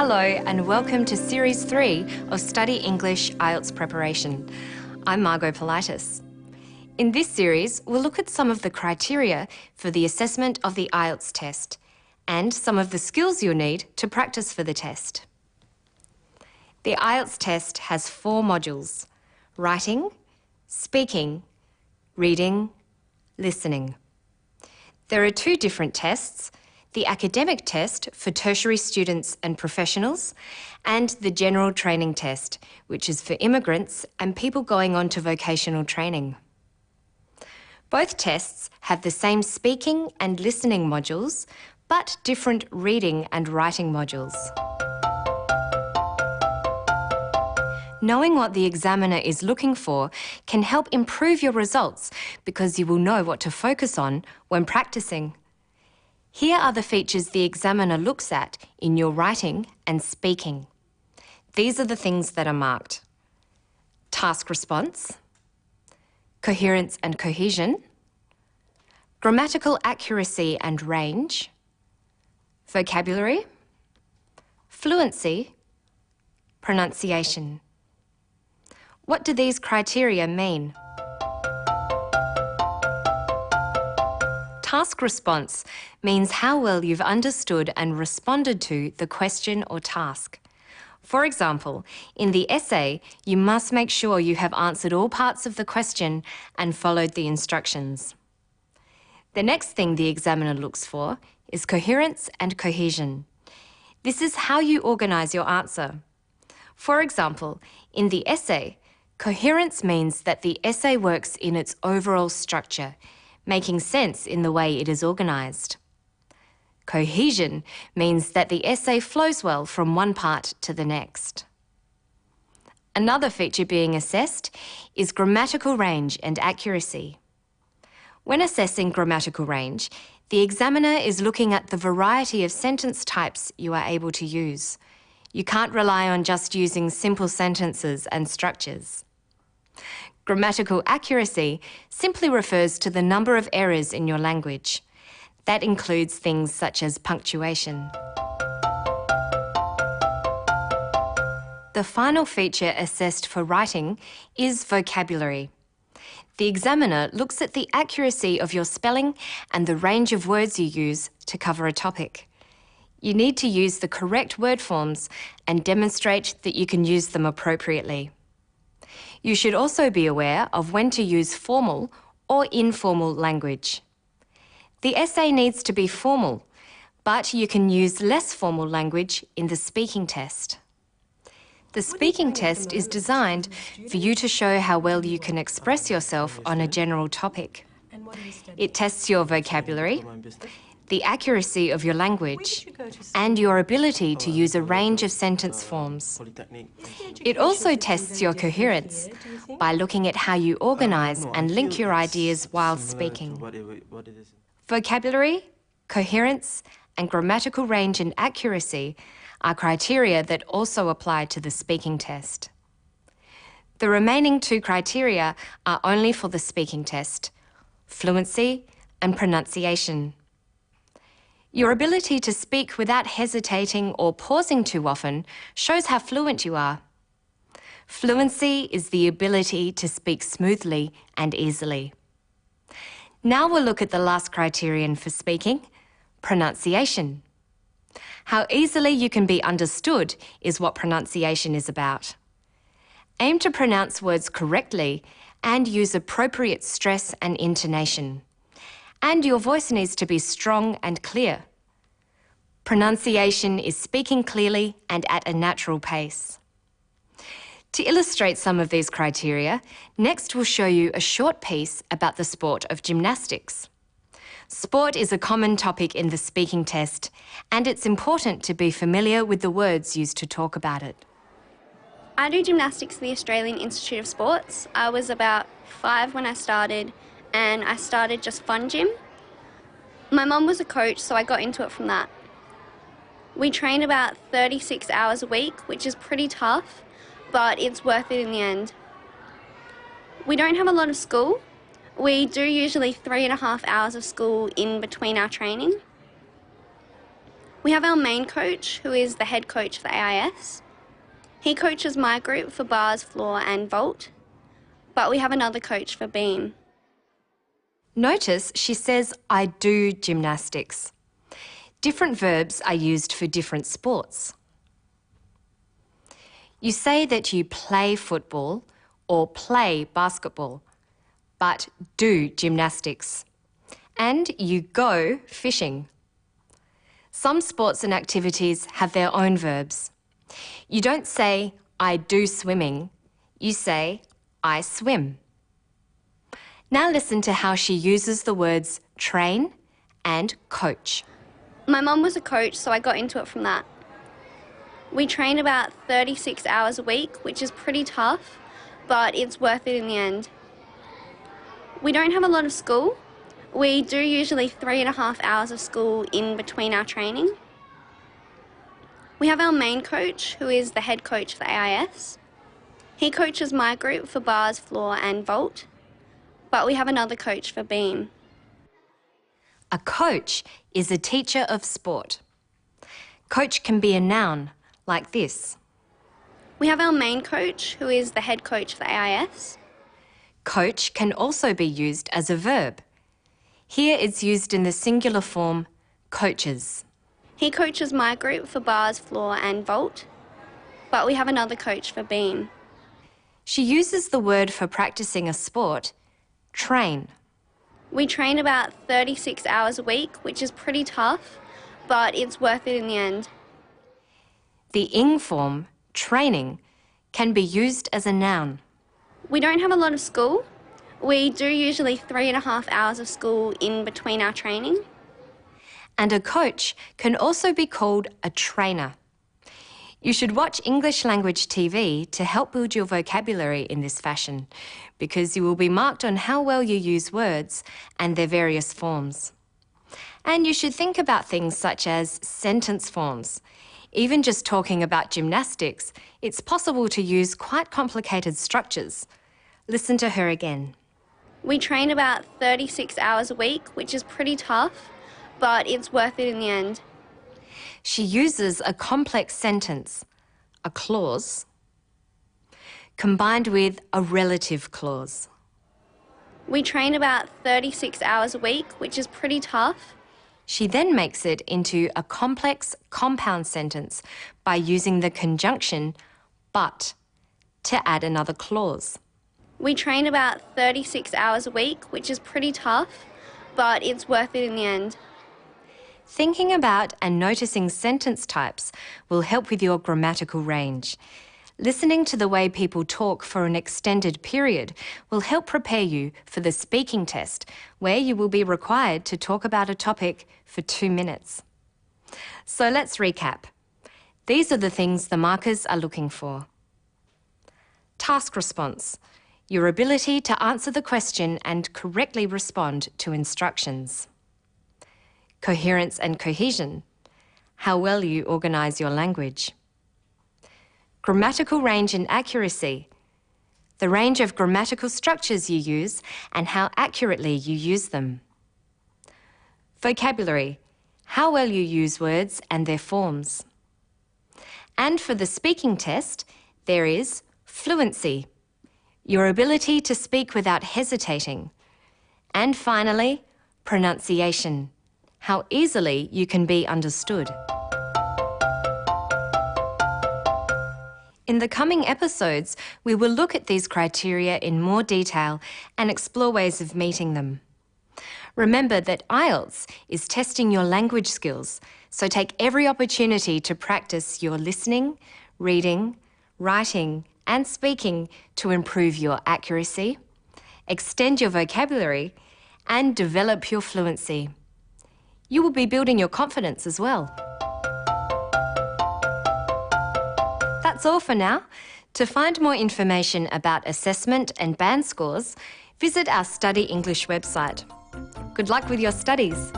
Hello and welcome to Series 3 of Study English IELTS Preparation. I'm Margot Politis. In this series, we'll look at some of the criteria for the assessment of the IELTS test and some of the skills you'll need to practice for the test. The IELTS test has 4 modules: writing, speaking, reading, listening. There are 2 different tests: the academic test for tertiary students and professionals, and the general training test, which is for immigrants and people going on to vocational training. Both tests have the same speaking and listening modules, but different reading and writing modules. Knowing what the examiner is looking for can help improve your results because you will know what to focus on when practicing. Here are the features the examiner looks at in your writing and speaking. These are the things that are marked: task response, coherence and cohesion, grammatical accuracy and range, vocabulary, fluency, pronunciation. What do these criteria mean? Task response means how well you've understood and responded to the question or task. For example, in the essay, you must make sure you have answered all parts of the question and followed the instructions. The next thing the examiner looks for is coherence and cohesion. This is how you organise your answer. For example, in the essay, coherence means that the essay works in its overall structure, making sense in the way it is organised. Cohesion means that the essay flows well from one part to the next. Another feature being assessed is grammatical range and accuracy. When assessing grammatical range, the examiner is looking at the variety of sentence types you are able to use. You can't rely on just using simple sentences and structures. Grammatical accuracy simply refers to the number of errors in your language. That includes things such as punctuation. The final feature assessed for writing is vocabulary. The examiner looks at the accuracy of your spelling and the range of words you use to cover a topic. You need to use the correct word forms and demonstrate that you can use them appropriately. You should also be aware of when to use formal or informal language. The essay needs to be formal, but you can use less formal language in the speaking test. The speaking test is designed for you to show how well you can express yourself on a general topic. It tests your vocabulary, the accuracy of your language, and your ability to use a range of sentence forms. It also tests your coherence by looking at how you organise and link your ideas while speaking. Vocabulary, coherence, and grammatical range and accuracy are criteria that also apply to the speaking test. The remaining 2 criteria are only for the speaking test: fluency and pronunciation. Your ability to speak without hesitating or pausing too often shows how fluent you are. Fluency is the ability to speak smoothly and easily. Now we'll look at the last criterion for speaking: pronunciation. How easily you can be understood is what pronunciation is about. Aim to pronounce words correctly and use appropriate stress and intonation. And your voice needs to be strong and clear. Pronunciation is speaking clearly and at a natural pace. To illustrate some of these criteria, next we'll show you a short piece about the sport of gymnastics. Sport is a common topic in the speaking test, and it's important to be familiar with the words used to talk about it. I do gymnastics at the Australian Institute of Sports. I was about 5 when I started, and I started just fun gym. My mum was a coach, so I got into it from that. We train about 36 hours a week, which is pretty tough, but it's worth it in the end. We don't have a lot of school. We do usually 3.5 hours of school in between our training. We have our main coach, who is the head coach for AIS. He coaches my group for bars, floor and vault, but we have another coach for beam. Notice she says, I do gymnastics. Different verbs are used for different sports. You say that you play football or play basketball, but do gymnastics. And you go fishing. Some sports and activities have their own verbs. You don't say, I do swimming. You say, I swim. Now listen to how she uses the words train and coach. My mum was a coach, so I got into it from that. We train about 36 hours a week, which is pretty tough, but it's worth it in the end. We don't have a lot of school. We do usually 3.5 hours of school in between our training. We have our main coach, who is the head coach for AIS. He coaches my group for bars, floor and vault, but we have another coach for beam. A coach is a teacher of sport. Coach can be a noun, like this. We have our main coach, who is the head coach for AIS. Coach can also be used as a verb. Here it's used in the singular form, coaches. He coaches my group for bars, floor and vault, but we have another coach for beam. She uses the word for practicing a sport, train. We train about 36 hours a week, which is pretty tough, but it's worth it in the end. The ing form, training, can be used as a noun. We don't have a lot of school. We do usually 3.5 hours of school in between our training. And a coach can also be called a trainer. You should watch English language TV to help build your vocabulary in this fashion, because you will be marked on how well you use words and their various forms. And you should think about things such as sentence forms. Even just talking about gymnastics, it's possible to use quite complicated structures. Listen to her again. We train about 36 hours a week, which is pretty tough, but it's worth it in the end. She uses a complex sentence, a clause, combined with a relative clause. We train about 36 hours a week, which is pretty tough. She then makes it into a complex compound sentence by using the conjunction but to add another clause. We train about 36 hours a week, which is pretty tough, but it's worth it in the end. Thinking about and noticing sentence types will help with your grammatical range. Listening to the way people talk for an extended period will help prepare you for the speaking test, where you will be required to talk about a topic for 2 minutes. So let's recap. These are the things the markers are looking for. Task response, your ability to answer the question and correctly respond to instructions. Coherence and cohesion, how well you organise your language. Grammatical range and accuracy, the range of grammatical structures you use and how accurately you use them. Vocabulary, how well you use words and their forms. And for the speaking test, there is fluency, your ability to speak without hesitating. And finally, pronunciation, how easily you can be understood. In the coming episodes, we will look at these criteria in more detail and explore ways of meeting them. Remember that IELTS is testing your language skills, so take every opportunity to practice your listening, reading, writing and speaking to improve your accuracy, extend your vocabulary and develop your fluency. You will be building your confidence as well. That's all for now. To find more information about assessment and band scores, visit our Study English website. Good luck with your studies.